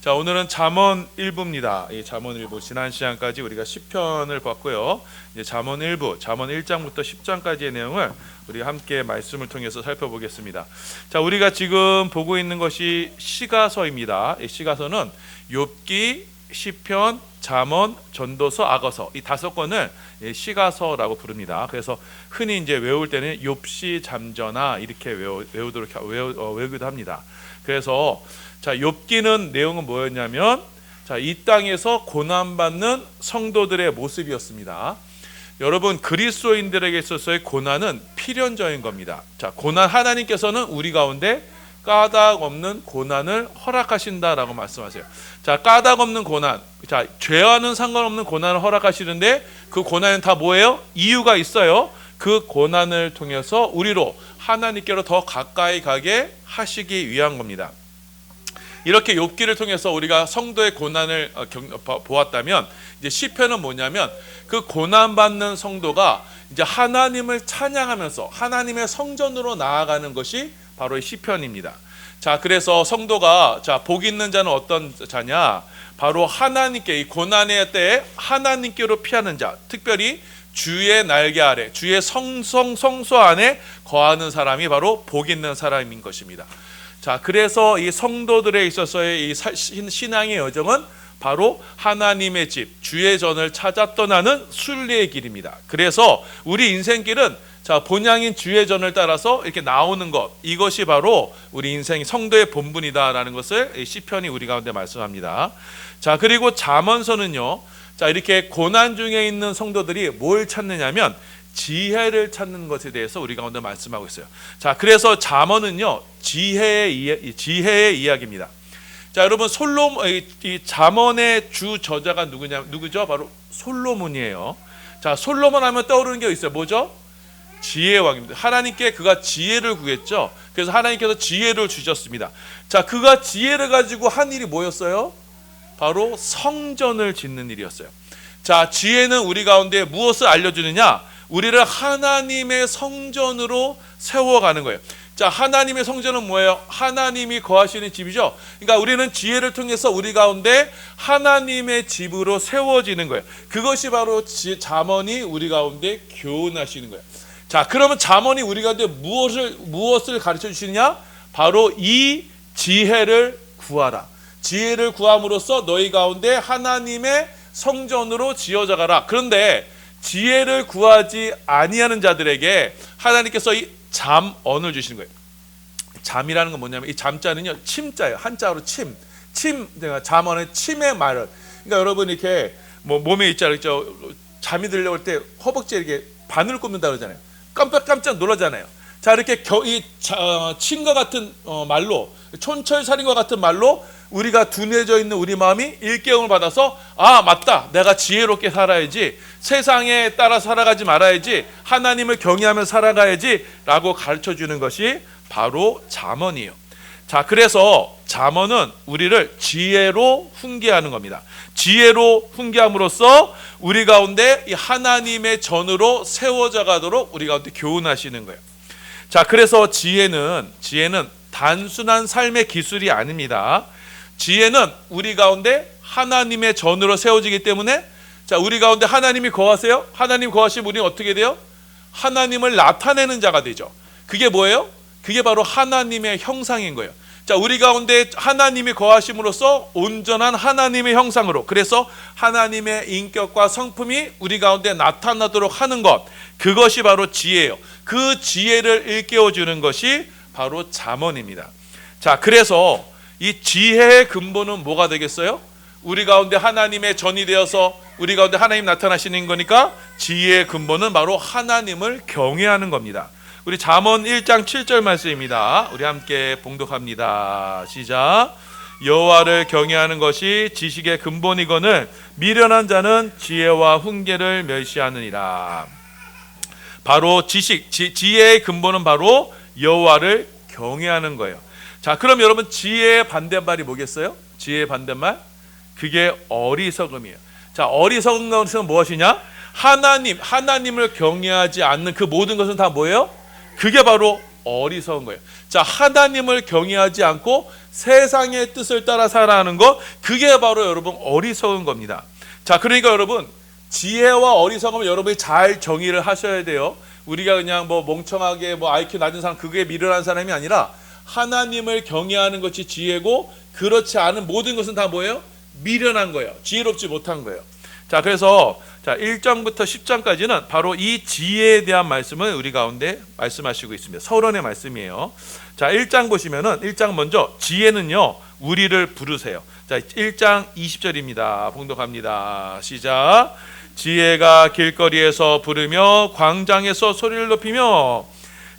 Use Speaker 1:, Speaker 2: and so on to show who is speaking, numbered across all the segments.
Speaker 1: 자, 오늘은 잠언 1부입니다. 이 잠언 1부, 지난 시간까지 우리가 시편을 봤고요. 이제 잠언 1부, 잠언 1장부터 10장까지의 내용을 우리 함께 말씀을 통해서 살펴보겠습니다. 자, 우리가 지금 보고 있는 것이 시가서입니다. 이 시가서는 욥기, 시편, 잠언, 전도서, 악어서 이 5권을 시가서라고 부릅니다. 그래서 흔히 이제 외울 때는 욥시 잠저나 이렇게 외우기도 합니다. 그래서 자, 욥기는 내용은 뭐였냐면, 자, 이 땅에서 고난받는 성도들의 모습이었습니다. 여러분, 그리스도인들에게 있어서의 고난은 필연적인 겁니다. 자, 고난, 하나님께서는 우리 가운데 까닭 없는 고난을 허락하신다라고 말씀하세요. 자, 까닭 없는 고난, 자, 죄와는 상관없는 고난을 허락하시는데 그 고난은 다 뭐예요? 이유가 있어요. 그 고난을 통해서 우리로 하나님께로 더 가까이 가게 하시기 위한 겁니다. 이렇게 욥기를 통해서 우리가 성도의 고난을 보았다면, 이제 시편은 뭐냐면 그 고난 받는 성도가 이제 하나님을 찬양하면서 하나님의 성전으로 나아가는 것이 바로 이 시편입니다. 자, 그래서 성도가, 자, 복 있는 자는 어떤 자냐? 바로 하나님께, 이 고난의 때에 하나님께로 피하는 자, 특별히 주의 날개 아래, 주의 성소 안에 거하는 사람이 바로 복 있는 사람인 것입니다. 자, 그래서 이 성도들에 있어서의 이 신앙의 여정은 바로 하나님의 집, 주의 전을 찾아 떠나는 순례의 길입니다. 그래서 우리 인생길은, 자, 본향인 주의 전을 따라서 이렇게 나오는 것, 이것이 바로 우리 인생 성도의 본분이다라는 것을 시편이 우리 가운데 말씀합니다. 자, 그리고 잠언서는요, 자, 이렇게 고난 중에 있는 성도들이 뭘 찾느냐면 지혜를 찾는 것에 대해서 우리 가운데 말씀하고 있어요. 자, 그래서 잠언은요, 지혜의 이야기입니다. 자, 여러분, 이 잠언의 주 저자가 누구죠? 바로 솔로몬이에요. 자, 솔로몬 하면 떠오르는 게 있어요. 뭐죠? 지혜의 왕입니다. 하나님께 그가 지혜를 구했죠. 그래서 하나님께서 지혜를 주셨습니다. 자, 그가 지혜를 가지고 한 일이 뭐였어요? 바로 성전을 짓는 일이었어요. 자, 지혜는 우리 가운데 무엇을 알려주느냐? 우리를 하나님의 성전으로 세워가는 거예요. 자, 하나님의 성전은 뭐예요? 하나님이 거하시는 집이죠. 그러니까 우리는 지혜를 통해서 우리 가운데 하나님의 집으로 세워지는 거예요. 그것이 바로 잠언이 우리 가운데 교훈하시는 거예요. 자, 그러면 잠언이 우리 가운데 무엇을 가르쳐 주시느냐? 바로 이 지혜를 구하라. 지혜를 구함으로써 너희 가운데 하나님의 성전으로 지어져 가라. 그런데 지혜를 구하지 아니하는 자들에게 하나님께서 이 잠언을 주시는 거예요. 잠이라는 건 뭐냐면 이 잠자는요, 침자예요. 한자로 침. 잠언은 침의 말을. 그러니까 여러분 이렇게 뭐 몸에 있잖아요. 잠이 들려고 할 때 허벅지에 이렇게 바늘 꼽는다 그러잖아요. 깜짝 놀라잖아요. 자, 이렇게 침과 같은 말로, 촌철살인과 같은 말로 우리가 둔해져 있는 우리 마음이 일깨움을 받아서, 아, 맞다, 내가 지혜롭게 살아야지, 세상에 따라 살아가지 말아야지, 하나님을 경외하며 살아가야지 라고 가르쳐주는 것이 바로 잠언이에요. 자, 그래서 잠언은 우리를 지혜로 훈계하는 겁니다. 지혜로 훈계함으로써 우리 가운데 이 하나님의 전으로 세워져 가도록 우리 가운데 교훈하시는 거예요. 자, 그래서 지혜는 단순한 삶의 기술이 아닙니다. 지혜는 우리 가운데 하나님의 전으로 세워지기 때문에, 자, 우리 가운데 하나님이 거하세요? 하나님 거하시면 우리는 어떻게 돼요? 하나님을 나타내는 자가 되죠. 그게 뭐예요? 그게 바로 하나님의 형상인 거예요. 자, 우리 가운데 하나님이 거하심으로써 온전한 하나님의 형상으로, 그래서 하나님의 인격과 성품이 우리 가운데 나타나도록 하는 것, 그것이 바로 지혜예요. 그 지혜를 일깨워주는 것이 바로 잠언입니다. 자, 그래서 이 지혜의 근본은 뭐가 되겠어요? 우리 가운데 하나님의 전이 되어서 우리 가운데 하나님 나타나시는 거니까 지혜의 근본은 바로 하나님을 경외하는 겁니다. 우리 잠언 1장 7절 말씀입니다. 우리 함께 봉독합니다. 시작. 여호와를 경외하는 것이 지식의 근본이거늘 미련한 자는 지혜와 훈계를 멸시하느니라. 바로 지혜의 근본은 바로 여호와를 경외하는 거예요. 자, 그럼 여러분, 지혜의 반대말이 뭐겠어요? 지혜의 반대말? 그게 어리석음이에요. 자, 어리석은 것은 무엇이냐? 하나님을 경외하지 않는 그 모든 것은 다 뭐예요? 그게 바로 어리석은 거예요. 자, 하나님을 경외하지 않고 세상의 뜻을 따라 살아가는 것, 그게 바로 여러분 어리석은 겁니다. 자, 그러니까 여러분 지혜와 어리석음을 여러분이 잘 정의를 하셔야 돼요. 우리가 그냥 뭐 멍청하게 뭐 IQ 낮은 사람, 그게 미련한 사람이 아니라 하나님을 경외하는 것이 지혜고, 그렇지 않은 모든 것은 다 뭐예요? 미련한 거예요. 지혜롭지 못한 거예요. 자, 그래서 자 1장부터 10장까지는 바로 이 지혜에 대한 말씀을 우리 가운데 말씀하시고 있습니다. 서론의 말씀이에요. 자, 1장 보시면은 1장 먼저 지혜는요 우리를 부르세요. 자, 1장 20절입니다. 봉독합니다. 시작. 지혜가 길거리에서 부르며 광장에서 소리를 높이며.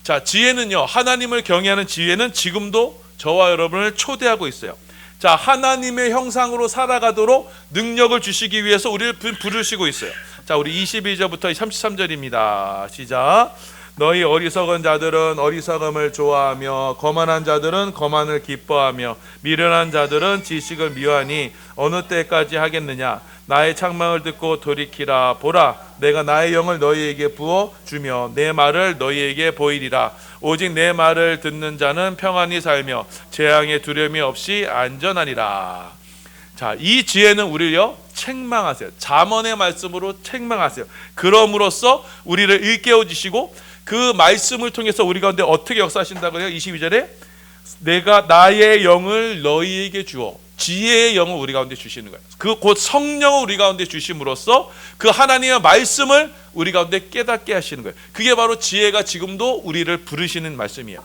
Speaker 1: 자, 지혜는요, 하나님을 경외하는 지혜는 지금도 저와 여러분을 초대하고 있어요. 자, 하나님의 형상으로 살아가도록 능력을 주시기 위해서 우리를 부르시고 있어요. 자, 우리 22절부터 33절입니다. 시작. 너희 어리석은 자들은 어리석음을 좋아하며 거만한 자들은 거만을 기뻐하며 미련한 자들은 지식을 미워하니 어느 때까지 하겠느냐. 나의 책망을 듣고 돌이키라. 보라, 내가 나의 영을 너희에게 부어주며 내 말을 너희에게 보이리라. 오직 내 말을 듣는 자는 평안히 살며 재앙의 두려움이 없이 안전하리라. 자, 이 지혜는 우리를요 책망하세요. 잠언의 말씀으로 책망하세요. 그럼으로써 우리를 일깨워 주시고 그 말씀을 통해서 우리 가운데 어떻게 역사하신다고요? 22절에 내가 나의 영을 너희에게 주어. 지혜의 영을 우리 가운데 주시는 거예요. 그 곧 성령을 우리 가운데 주심으로써 그 하나님의 말씀을 우리 가운데 깨닫게 하시는 거예요. 그게 바로 지혜가 지금도 우리를 부르시는 말씀이에요.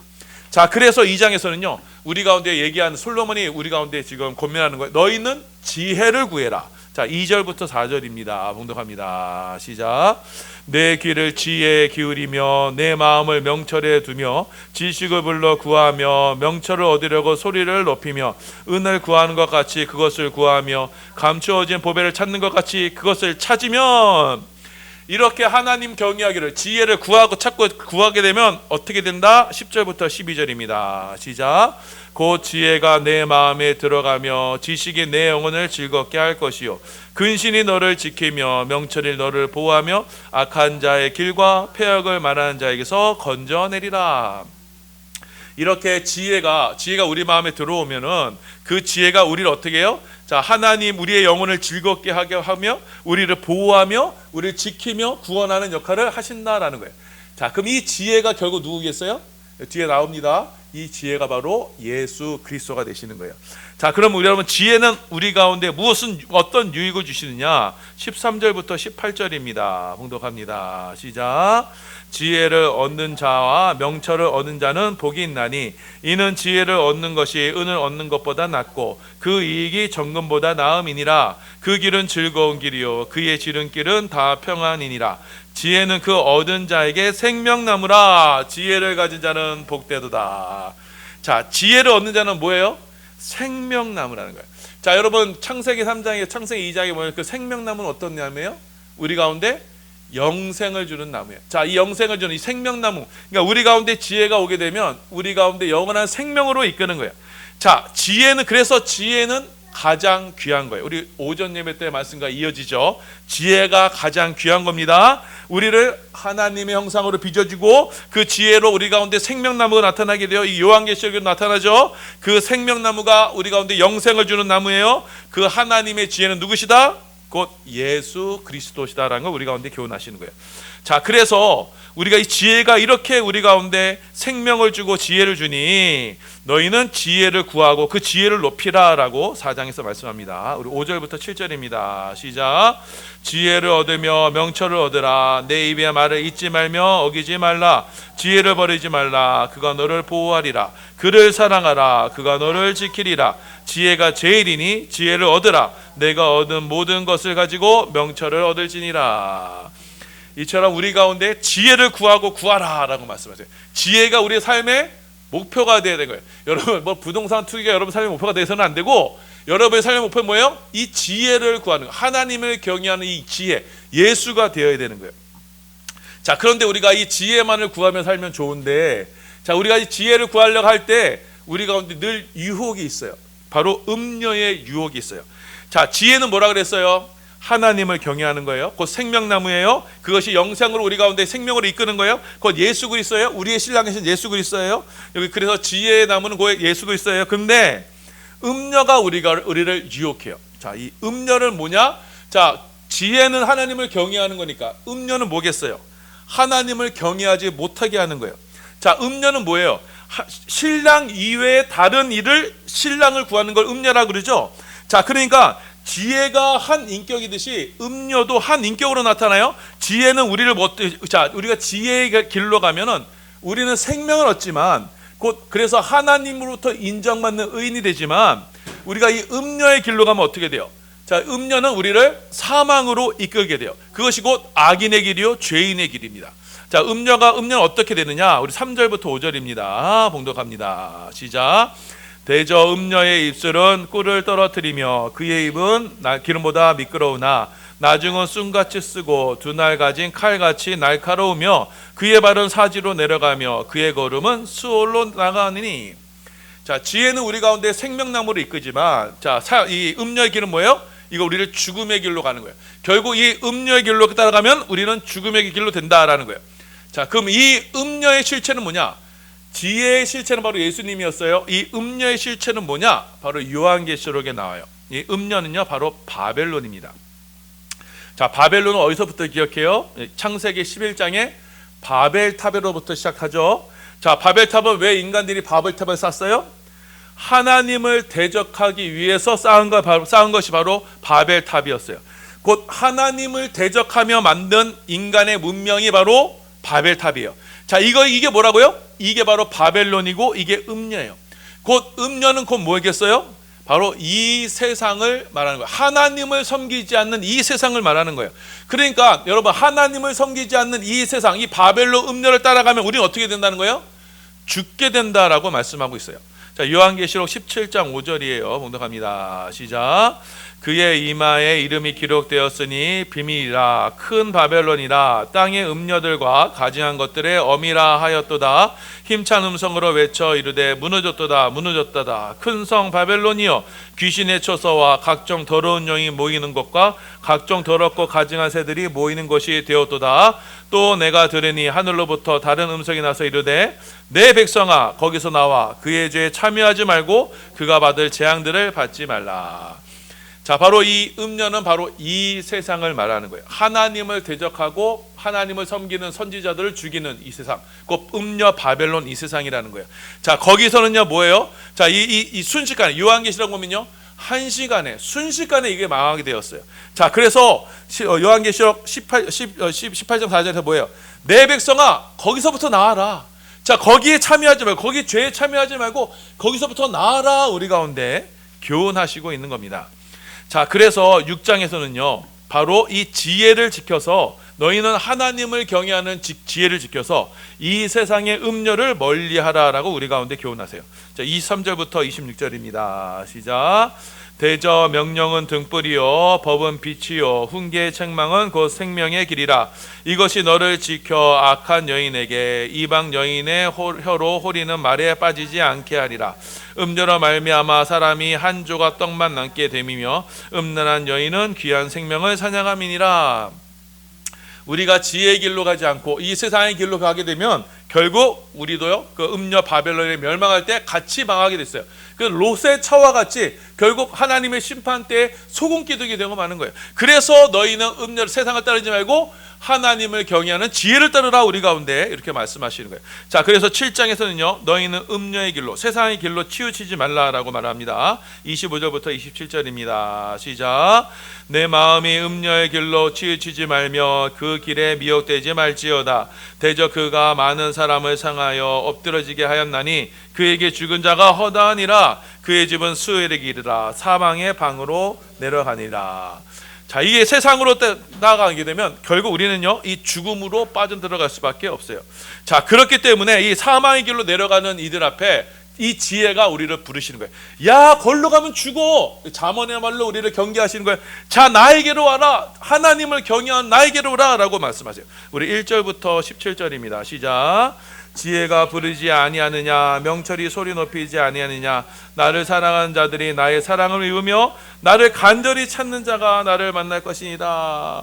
Speaker 1: 자, 그래서 2장에서는요 우리 가운데 얘기하는 솔로몬이 우리 가운데 지금 권면하는 거예요. 너희는 지혜를 구해라. 자, 2절부터 4절입니다. 봉독합니다. 시작. 내 귀를 지혜에 기울이며 내 마음을 명철에 두며 지식을 불러 구하며 명철을 얻으려고 소리를 높이며 은을 구하는 것 같이 그것을 구하며 감추어진 보배를 찾는 것 같이 그것을 찾으면. 이렇게 하나님 경외하기를 지혜를 구하고 찾고 구하게 되면 어떻게 된다? 10절부터 12절입니다. 시작. 곧 지혜가 내 마음에 들어가며 지식이 내 영혼을 즐겁게 할 것이요 근신이 너를 지키며 명철이 너를 보호하며 악한 자의 길과 패역을 말하는 자에게서 건져내리라. 이렇게 지혜가 우리 마음에 들어오면은 그 지혜가 우리를 어떻게 해요? 자, 하나님 우리의 영혼을 즐겁게 하게 하며 우리를 보호하며 우리를 지키며 구원하는 역할을 하신다라는 거예요. 자, 그럼 이 지혜가 결국 누구겠어요? 뒤에 나옵니다. 이 지혜가 바로 예수 그리스도가 되시는 거예요. 자, 그럼 우리 여러분 지혜는 우리 가운데 어떤 유익을 주시느냐? 13절부터 18절입니다. 봉독합니다. 시작. 지혜를 얻는 자와 명철을 얻는 자는 복이 있나니 이는 지혜를 얻는 것이 은을 얻는 것보다 낫고 그 이익이 정금보다 나음이니라. 그 길은 즐거운 길이요 그의 지름길은 다 평안이니라. 지혜는 그 얻은 자에게 생명나무라. 지혜를 가진 자는 복되도다. 자, 지혜를 얻는 자는 뭐예요? 생명나무라는 거예요. 자, 여러분 창세기 3장에 창세기 2장에 보면 그 생명나무는 어떤 나무예요? 우리 가운데 영생을 주는 나무예요. 자, 이 영생을 주는 이 생명나무, 그러니까 우리 가운데 지혜가 오게 되면 우리 가운데 영원한 생명으로 이끄는 거예요. 자, 그래서 지혜는 가장 귀한 거예요. 우리 오전 예배 때 말씀과 이어지죠. 지혜가 가장 귀한 겁니다. 우리를 하나님의 형상으로 빚어주고 그 지혜로 우리 가운데 생명나무가 나타나게 돼요. 이 요한계시록에도 나타나죠. 그 생명나무가 우리 가운데 영생을 주는 나무예요. 그 하나님의 지혜는 누구시다? 곧 예수 그리스도시다라는 걸 우리 가운데 교훈하시는 거예요. 자, 그래서 우리가 이 지혜가 이렇게 우리 가운데 생명을 주고 지혜를 주니 너희는 지혜를 구하고 그 지혜를 높이라라고 4장에서 말씀합니다. 우리 5절부터 7절입니다. 시작. 지혜를 얻으며 명철을 얻으라. 내 입의 말을 잊지 말며 어기지 말라. 지혜를 버리지 말라. 그가 너를 보호하리라. 그를 사랑하라. 그가 너를 지키리라. 지혜가 제일이니 지혜를 얻으라. 내가 얻은 모든 것을 가지고 명철을 얻을지니라. 이처럼 우리 가운데 지혜를 구하고 구하라라고 말씀하세요. 지혜가 우리의 삶의 목표가 되어야 되는 거예요. 여러분 뭐 부동산 투기가 여러분 삶의 목표가 되어서는 안 되고, 여러분의 삶의 목표는 뭐예요? 이 지혜를 구하는 거, 하나님을 경외하는 이 지혜, 예수가 되어야 되는 거예요. 자, 그런데 우리가 이 지혜만을 구하며 살면 좋은데, 자, 우리가 이 지혜를 구하려고 할 때 우리 가운데 늘 유혹이 있어요. 바로 음녀의 유혹이 있어요. 자, 지혜는 뭐라 그랬어요? 하나님을 경외하는 거예요. 곧 생명나무예요. 그것이 영생으로 우리 가운데 생명으로 이끄는 거예요. 곧 예수 그리스도예요. 우리의 신랑이신 예수 그리스도예요. 여기 그래서 지혜의 나무는 곧 예수 그리스도예요. 근데 음녀가 우리를 유혹해요. 자, 이 음녀는 뭐냐? 자, 지혜는 하나님을 경외하는 거니까 음녀는 뭐겠어요? 하나님을 경외하지 못하게 하는 거예요. 자, 음녀는 뭐예요? 신랑 이외의 다른 일을 신랑을 구하는 걸 음녀라고 그러죠. 자, 그러니까 지혜가 한 인격이듯이 음녀도 한 인격으로 나타나요. 지혜는 우리를 자, 우리가 지혜의 길로 가면은 우리는 생명을 얻지만 곧 그래서 하나님으로부터 인정받는 의인이 되지만 우리가 이 음녀의 길로 가면 어떻게 돼요? 자, 음녀는 우리를 사망으로 이끌게 돼요. 그것이 곧 악인의 길이요 죄인의 길입니다. 자, 음녀는 어떻게 되느냐? 우리 3절부터 5절입니다. 봉독합니다. 시작. 대저 음녀의 입술은 꿀을 떨어뜨리며 그의 입은 기름보다 미끄러우나 나중은 쑥같이 쓰고 두 날 가진 칼같이 날카로우며 그의 발은 사지로 내려가며 그의 걸음은 수월로 나가느니. 자, 지혜는 우리 가운데 생명나무를 이끄지만 자, 이 음녀의 길은 뭐예요? 이거 우리를 죽음의 길로 가는 거예요. 결국 이 음녀의 길로 따라가면 우리는 죽음의 길로 된다라는 거예요. 자, 그럼 이 음녀의 실체는 뭐냐? 지혜의 실체는 바로 예수님이었어요. 이 음녀의 실체는 뭐냐? 바로 요한계시록에 나와요. 이 음녀는요 바로 바벨론입니다. 자, 바벨론은 어디서부터 기억해요? 창세기 11장에 바벨탑으로부터 시작하죠. 자, 바벨탑은 왜 인간들이 바벨탑을 쌓았어요? 하나님을 대적하기 위해서 쌓은 것이 바로 바벨탑이었어요. 곧 하나님을 대적하며 만든 인간의 문명이 바로 바벨탑이에요. 자, 이게 뭐라고요? 이게 바로 바벨론이고 이게 음녀예요. 곧 음녀는 곧 뭐겠어요? 바로 이 세상을 말하는 거예요. 하나님을 섬기지 않는 이 세상을 말하는 거예요. 그러니까 여러분, 하나님을 섬기지 않는 이 세상, 이 바벨론 음녀를 따라가면 우리는 어떻게 된다는 거예요? 죽게 된다라고 말씀하고 있어요. 자, 요한계시록 17장 5절이에요. 봉독합니다. 시작. 그의 이마에 이름이 기록되었으니 비밀이라 큰 바벨론이라 땅의 음녀들과 가증한 것들의 어미라 하였도다. 힘찬 음성으로 외쳐 이르되 무너졌도다 무너졌도다. 큰 성 바벨론이여 귀신의 처소와 각종 더러운 영이 모이는 곳과 각종 더럽고 가증한 새들이 모이는 곳이 되었도다. 또 내가 들으니 하늘로부터 다른 음성이 나서 이르되 내 백성아 거기서 나와 그의 죄에 참여하지 말고 그가 받을 재앙들을 받지 말라. 자, 바로 이 음녀는 바로 이 세상을 말하는 거예요. 하나님을 대적하고 하나님을 섬기는 선지자들을 죽이는 이 세상, 곧 음녀 바벨론 이 세상이라는 거예요. 자, 거기서는요 뭐예요? 자, 이 순식간에 요한계시록 보면요 순식간에 이게 망하게 되었어요. 자, 그래서 요한계시록 18장 4절에서 뭐예요? 내 백성아 거기서부터 나와라. 자, 거기에 참여하지 말고 거기 죄에 참여하지 말고 거기서부터 나와라. 우리 가운데 교훈하시고 있는 겁니다. 자, 그래서 6장에서는요 바로 이 지혜를 지켜서 너희는 하나님을 경외하는 지혜를 지켜서 이 세상의 음녀를 멀리하라라고 우리 가운데 교훈하세요. 자, 23절부터 26절입니다. 시작. 대저 명령은 등불이요 법은 빛이요 훈계의 책망은 곧 생명의 길이라. 이것이 너를 지켜 악한 여인에게 이방 여인의 혀로 호리는 말에 빠지지 않게 하리라. 음녀로 말미암아 사람이 한 조각 떡만 남게 됨이며 음란한 여인은 귀한 생명을 사냥함이니라. 우리가 지혜의 길로 가지 않고 이 세상의 길로 가게 되면 결국 우리도요 그 음녀 바벨론에 멸망할 때 같이 망하게 됐어요. 그 롯의 처와 같이 결국 하나님의 심판 때에 소금기둥이 되고 마는 거예요. 그래서 너희는 음녀 세상을 따르지 말고 하나님을 경외하는 지혜를 따르라. 우리 가운데 이렇게 말씀하시는 거예요. 자, 그래서 7장에서는요 너희는 음녀의 길로 세상의 길로 치우치지 말라라고 말합니다. 25절부터 27절입니다. 시작. 내 마음이 음녀의 길로 치우치지 말며 그 길에 미혹되지 말지어다. 대저 그가 많은 사람을 상하여 엎드러지게 하였나니 그에게 죽은 자가 허다하니라. 그의 집은 수엘의 길이라 사망의 방으로 내려가니라. 자, 이게 세상으로 나아가게 되면 결국 우리는요 이 죽음으로 빠져들어갈 수밖에 없어요. 자, 그렇기 때문에 이 사망의 길로 내려가는 이들 앞에 이 지혜가 우리를 부르시는 거예요. 야, 걸로 가면 죽어. 잠언의 말로 우리를 경계하시는 거예요. 자, 나에게로 와라. 하나님을 경외한 나에게로 오라 라고 말씀하세요. 우리 1절부터 17절입니다. 시작. 지혜가 부르지 아니하느냐, 명철이 소리 높이지 아니하느냐. 나를 사랑하는 자들이 나의 사랑을 이루며 나를 간절히 찾는 자가 나를 만날 것이니라.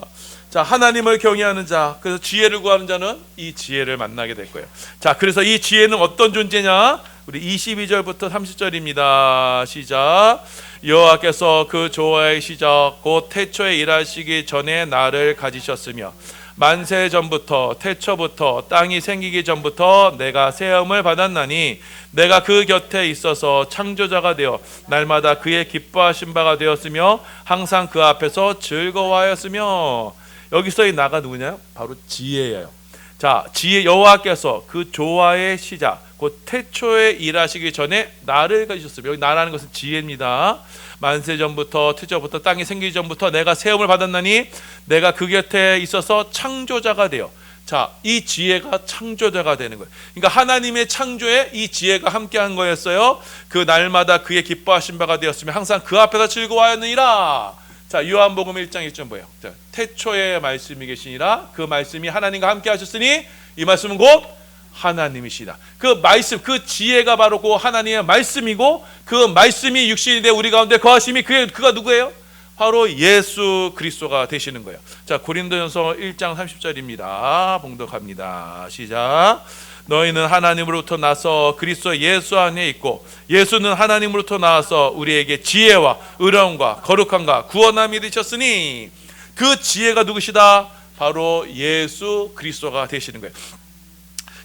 Speaker 1: 자, 하나님을 경외하는 자, 그래서 지혜를 구하는 자는 이 지혜를 만나게 될 거예요. 자, 그래서 이 지혜는 어떤 존재냐? 우리 22절부터 30절입니다. 시작. 여호와께서 그 조화의 시작 곧 태초에 일하시기 전에 나를 가지셨으며 만세 전부터 태초부터 땅이 생기기 전부터 내가 세움을 받았나니 내가 그 곁에 있어서 창조자가 되어 날마다 그의 기뻐하신 바가 되었으며 항상 그 앞에서 즐거워하였으며. 여기서의 나가 누구냐? 바로 지혜예요. 자, 지혜 여호와께서 그 조화의 시작 곧 태초에 일하시기 전에 나를 가지셨으며. 여기 나라는 것은 지혜입니다. 만세 전부터 태초부터 땅이 생기기 전부터 내가 세움을 받았나니 내가 그 곁에 있어서 창조자가 되어. 자, 이 지혜가 창조자가 되는 거예요. 그러니까 하나님의 창조에 이 지혜가 함께한 거였어요. 그 날마다 그의 기뻐하신 바가 되었으며 항상 그 앞에서 즐거워하였느니라. 자, 요한복음 1장 1절 뭐예요? 자, 태초에 말씀이 계시니라. 그 말씀이 하나님과 함께 하셨으니 이 말씀은 곧 하나님이시다. 그 말씀, 그 지혜가 바로 그 하나님의 말씀이고 그 말씀이 육신이 돼 우리 가운데 거하심이 그가 누구예요? 바로 예수 그리스도가 되시는 거예요. 자, 고린도전서 1장 30절입니다. 봉독합니다. 시작. 너희는 하나님으로부터 나서 그리스도 예수 안에 있고 예수는 하나님으로부터 나와서 우리에게 지혜와 의로움과 거룩함과 구원함이 되셨으니 그 지혜가 누구시다? 바로 예수 그리스도가 되시는 거예요.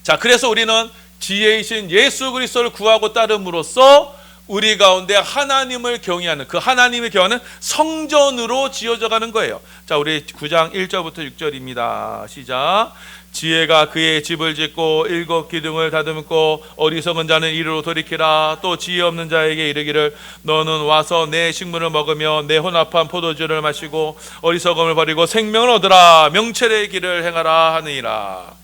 Speaker 1: 자, 그래서 우리는 지혜이신 예수 그리스도를 구하고 따름으로써 우리 가운데 하나님을 경외하는, 그 하나님을 경외하는 성전으로 지어져 가는 거예요. 자, 우리 9장 1절부터 6절입니다. 시작. 지혜가 그의 집을 짓고 7 기둥을 다듬고 어리석은 자는 이리로 돌이키라. 또 지혜 없는 자에게 이르기를 너는 와서 내 식물을 먹으며 내 혼합한 포도주를 마시고 어리석음을 버리고 생명을 얻으라. 명철의 길을 행하라 하느니라.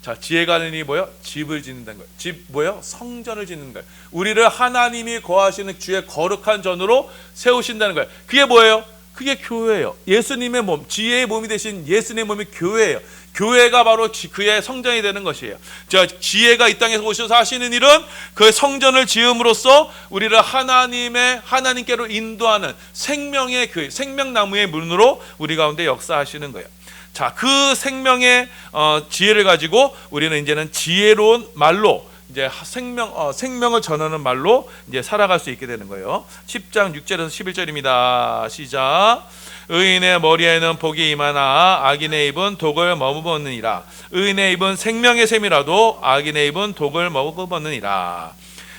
Speaker 1: 자, 지혜가 하는 일이 뭐예요? 집을 짓는다는 거예요. 집 뭐예요? 성전을 짓는 거예요. 우리를 하나님이 거하시는 주의 거룩한 전으로 세우신다는 거예요. 그게 뭐예요? 그게 교회예요. 예수님의 몸, 지혜의 몸이 되신 예수님의 몸이 교회예요. 교회가 바로 그의 성전이 되는 것이에요. 자, 지혜가 이 땅에서 오셔서 하시는 일은 그 성전을 지음으로써 우리를 하나님께로 인도하는 생명의 그 생명나무의 문으로 우리 가운데 역사하시는 거예요. 자, 그 생명의 지혜를 가지고 우리는 이제는 지혜로운 말로 이제 생명을 전하는 말로 이제 살아갈 수 있게 되는 거예요. 10장 6절에서 11절입니다. 시작. 의인의 머리에는 복이 임하나 악인의 입은 독을 머금었느니라. 의인의 입은 생명의 샘이라도 악인의 입은 독을 머금었느니라.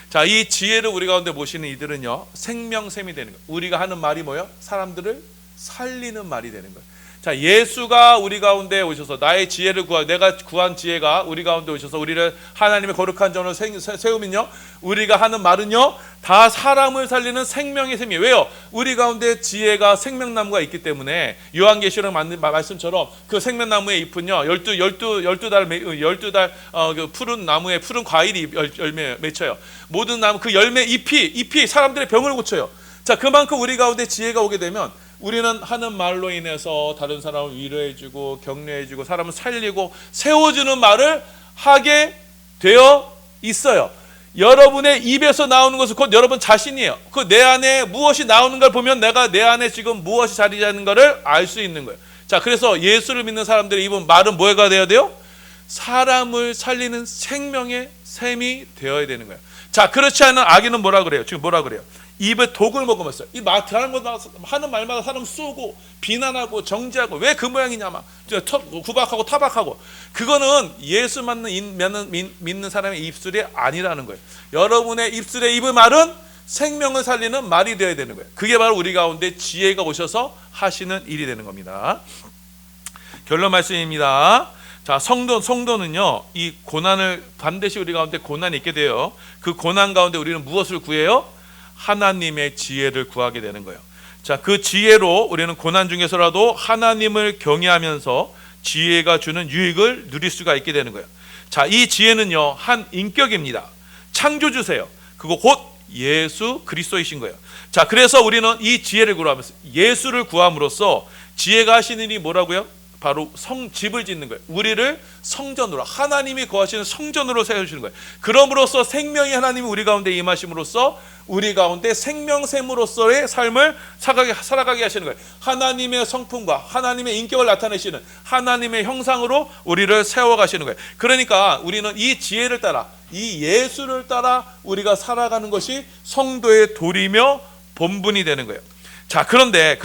Speaker 1: 자, 이 지혜를 우리 가운데 모시는 이들은요 생명샘이 되는 거예요. 우리가 하는 말이 뭐예요? 사람들을 살리는 말이 되는 거예요. 자, 예수가 우리 가운데 오셔서 나의 지혜를 내가 구한 지혜가 우리 가운데 오셔서 우리를 하나님의 거룩한 전으로 세우면요 우리가 하는 말은요 다 사람을 살리는 생명의 샘이에요. 왜요? 우리 가운데 지혜가 생명나무가 있기 때문에 요한계시록 말씀처럼 그 생명나무의 잎은요 12달 그 푸른 나무에 푸른 과일이 열매 맺혀요. 모든 나무 그 열매 잎이 사람들의 병을 고쳐요. 자, 그만큼 우리 가운데 지혜가 오게 되면 우리는 하는 말로 인해서 다른 사람을 위로해주고 격려해주고 사람을 살리고 세워주는 말을 하게 되어 있어요. 여러분의 입에서 나오는 것은 곧 여러분 자신이에요. 그 내 안에 무엇이 나오는 걸 보면 내가 내 안에 지금 무엇이 자리하는 것을 알 수 있는 거예요. 자, 그래서 예수를 믿는 사람들의 입은 말은 뭐가 되어야 돼요? 사람을 살리는 생명의 샘이 되어야 되는 거예요. 자, 그렇지 않은 악인은 뭐라 그래요? 지금 뭐라 그래요? 입에 독을 먹으면서 이 다른 거 하는 말마다 사람 쏘고 비난하고 정죄하고 왜 그 모양이냐 막 구박하고 타박하고, 그거는 예수 믿는 사람의 입술이 아니라는 거예요. 여러분의 입술에 입을 말은 생명을 살리는 말이 되어야 되는 거예요. 그게 바로 우리 가운데 지혜가 오셔서 하시는 일이 되는 겁니다. 결론 말씀입니다. 자, 성도는요 이 고난을 반드시 우리 가운데 고난이 있게 돼요. 그 고난 가운데 우리는 무엇을 구해요? 하나님의 지혜를 구하게 되는 거예요. 자, 그 지혜로 우리는 고난 중에서라도 하나님을 경외하면서 지혜가 주는 유익을 누릴 수가 있게 되는 거예요. 자, 이 지혜는요 한 인격입니다. 창조주세요. 그거 곧 예수 그리스도이신 거예요. 자, 그래서 우리는 이 지혜를 구하면서 예수를 구함으로써 지혜가 하시는 일이 뭐라고요? 바로 집을 짓는 거예요. 우리를 성전으로, 하나님이 거하시는 성전으로 세우시는 거예요. 그럼으로써 생명의 하나님이 우리 가운데 임하심으로써 우리 가운데 생명샘으로서의 삶을 살아가게 하시는 거예요. 하나님의 성품과 하나님의 인격을 나타내시는 하나님의 형상으로 우리를 세워가시는 거예요. 그러니까 우리는 이 지혜를 따라, 이 예수를 따라 우리가 살아가는 것이 성도의 도리며 본분이 되는 거예요. 자, 그런데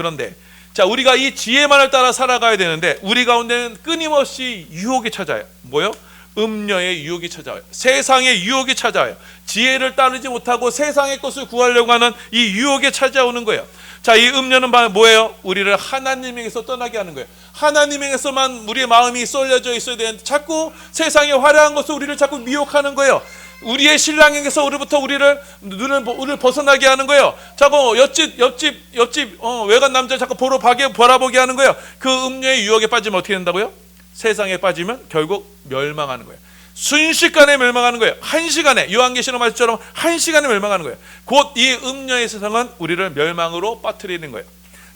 Speaker 1: 자, 우리가 이 지혜만을 따라 살아가야 되는데 우리 가운데는 끊임없이 유혹이 찾아요. 뭐요? 음녀의 유혹이 찾아와요. 세상의 유혹이 찾아와요. 지혜를 따르지 못하고 세상의 것을 구하려고 하는 이 유혹이 찾아오는 거예요. 자, 이 음녀는 뭐예요? 우리를 하나님에게서 떠나게 하는 거예요. 하나님에게서만 우리의 마음이 쏠려져 있어야 되는데 자꾸 세상의 화려한 것을 우리를 자꾸 미혹하는 거예요. 우리의 신랑에게서 우리부터 눈을 벗어나게 하는 거예요. 자꾸 옆집 외간 남자를 자꾸 바라보게 하는 거예요. 그 음녀의 유혹에 빠지면 어떻게 된다고요? 세상에 빠지면 결국 멸망하는 거예요. 순식간에 멸망하는 거예요. 한시간에, 요한계시록 말씀처럼 한시간에 멸망하는 거예요. 곧 이 음녀의 세상은 우리를 멸망으로 빠뜨리는 거예요.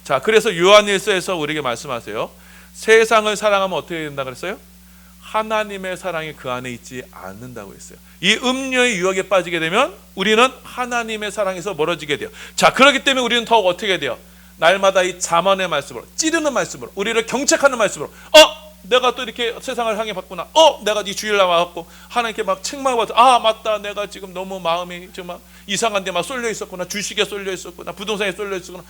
Speaker 1: 자, 그래서 요한일서에서 우리에게 말씀하세요. 세상을 사랑하면 어떻게 된다 그랬어요? 하나님의 사랑이 그 안에 있지 않는다고 했어요. 이 음녀의 유혹에 빠지게 되면 우리는 하나님의 사랑에서 멀어지게 돼요. 자, 그렇기 때문에 우리는 더욱 어떻게 돼요? 날마다 이 잠언의 말씀으로, 찌르는 말씀으로, 우리를 경책하는 말씀으로, 내가 또 이렇게 세상을 향해 봤구나. 내가 이 주일 나와갖고 하나님께 막 책망을 받아. 맞다. 내가 지금 너무 마음이 정말 이상한 데 막 쏠려 있었구나. 주식에 쏠려 있었구나. 부동산에 쏠려 있었구나.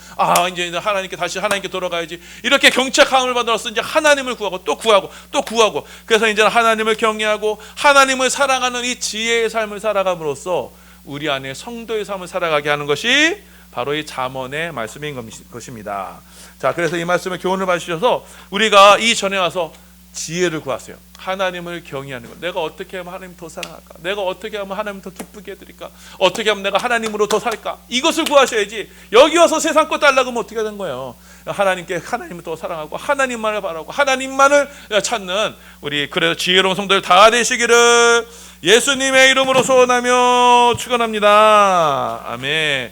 Speaker 1: 이제 다시 하나님께 돌아가야지. 이렇게 경책함을 받아서 이제 하나님을 구하고 또 구하고. 그래서 이제 하나님을 경외하고 하나님을 사랑하는 이 지혜의 삶을 살아감으로써 우리 안에 성도의 삶을 살아가게 하는 것이 바로 이 잠언의 말씀인 것입니다. 자, 그래서 이 말씀을 교훈을 받으셔서 우리가 이 전에 와서 지혜를 구하세요. 하나님을 경외하는 것. 내가 어떻게 하면 하나님 더 사랑할까? 내가 어떻게 하면 하나님 더 기쁘게 해드릴까? 어떻게 하면 내가 하나님으로 더 살까? 이것을 구하셔야지. 여기 와서 세상 것 달라고 하면 어떻게 된 거예요? 하나님을 더 사랑하고 하나님만을 바라고 하나님만을 찾는 우리 그래서 지혜로운 성도들 다 되시기를 예수님의 이름으로 소원하며 축원합니다. 아멘.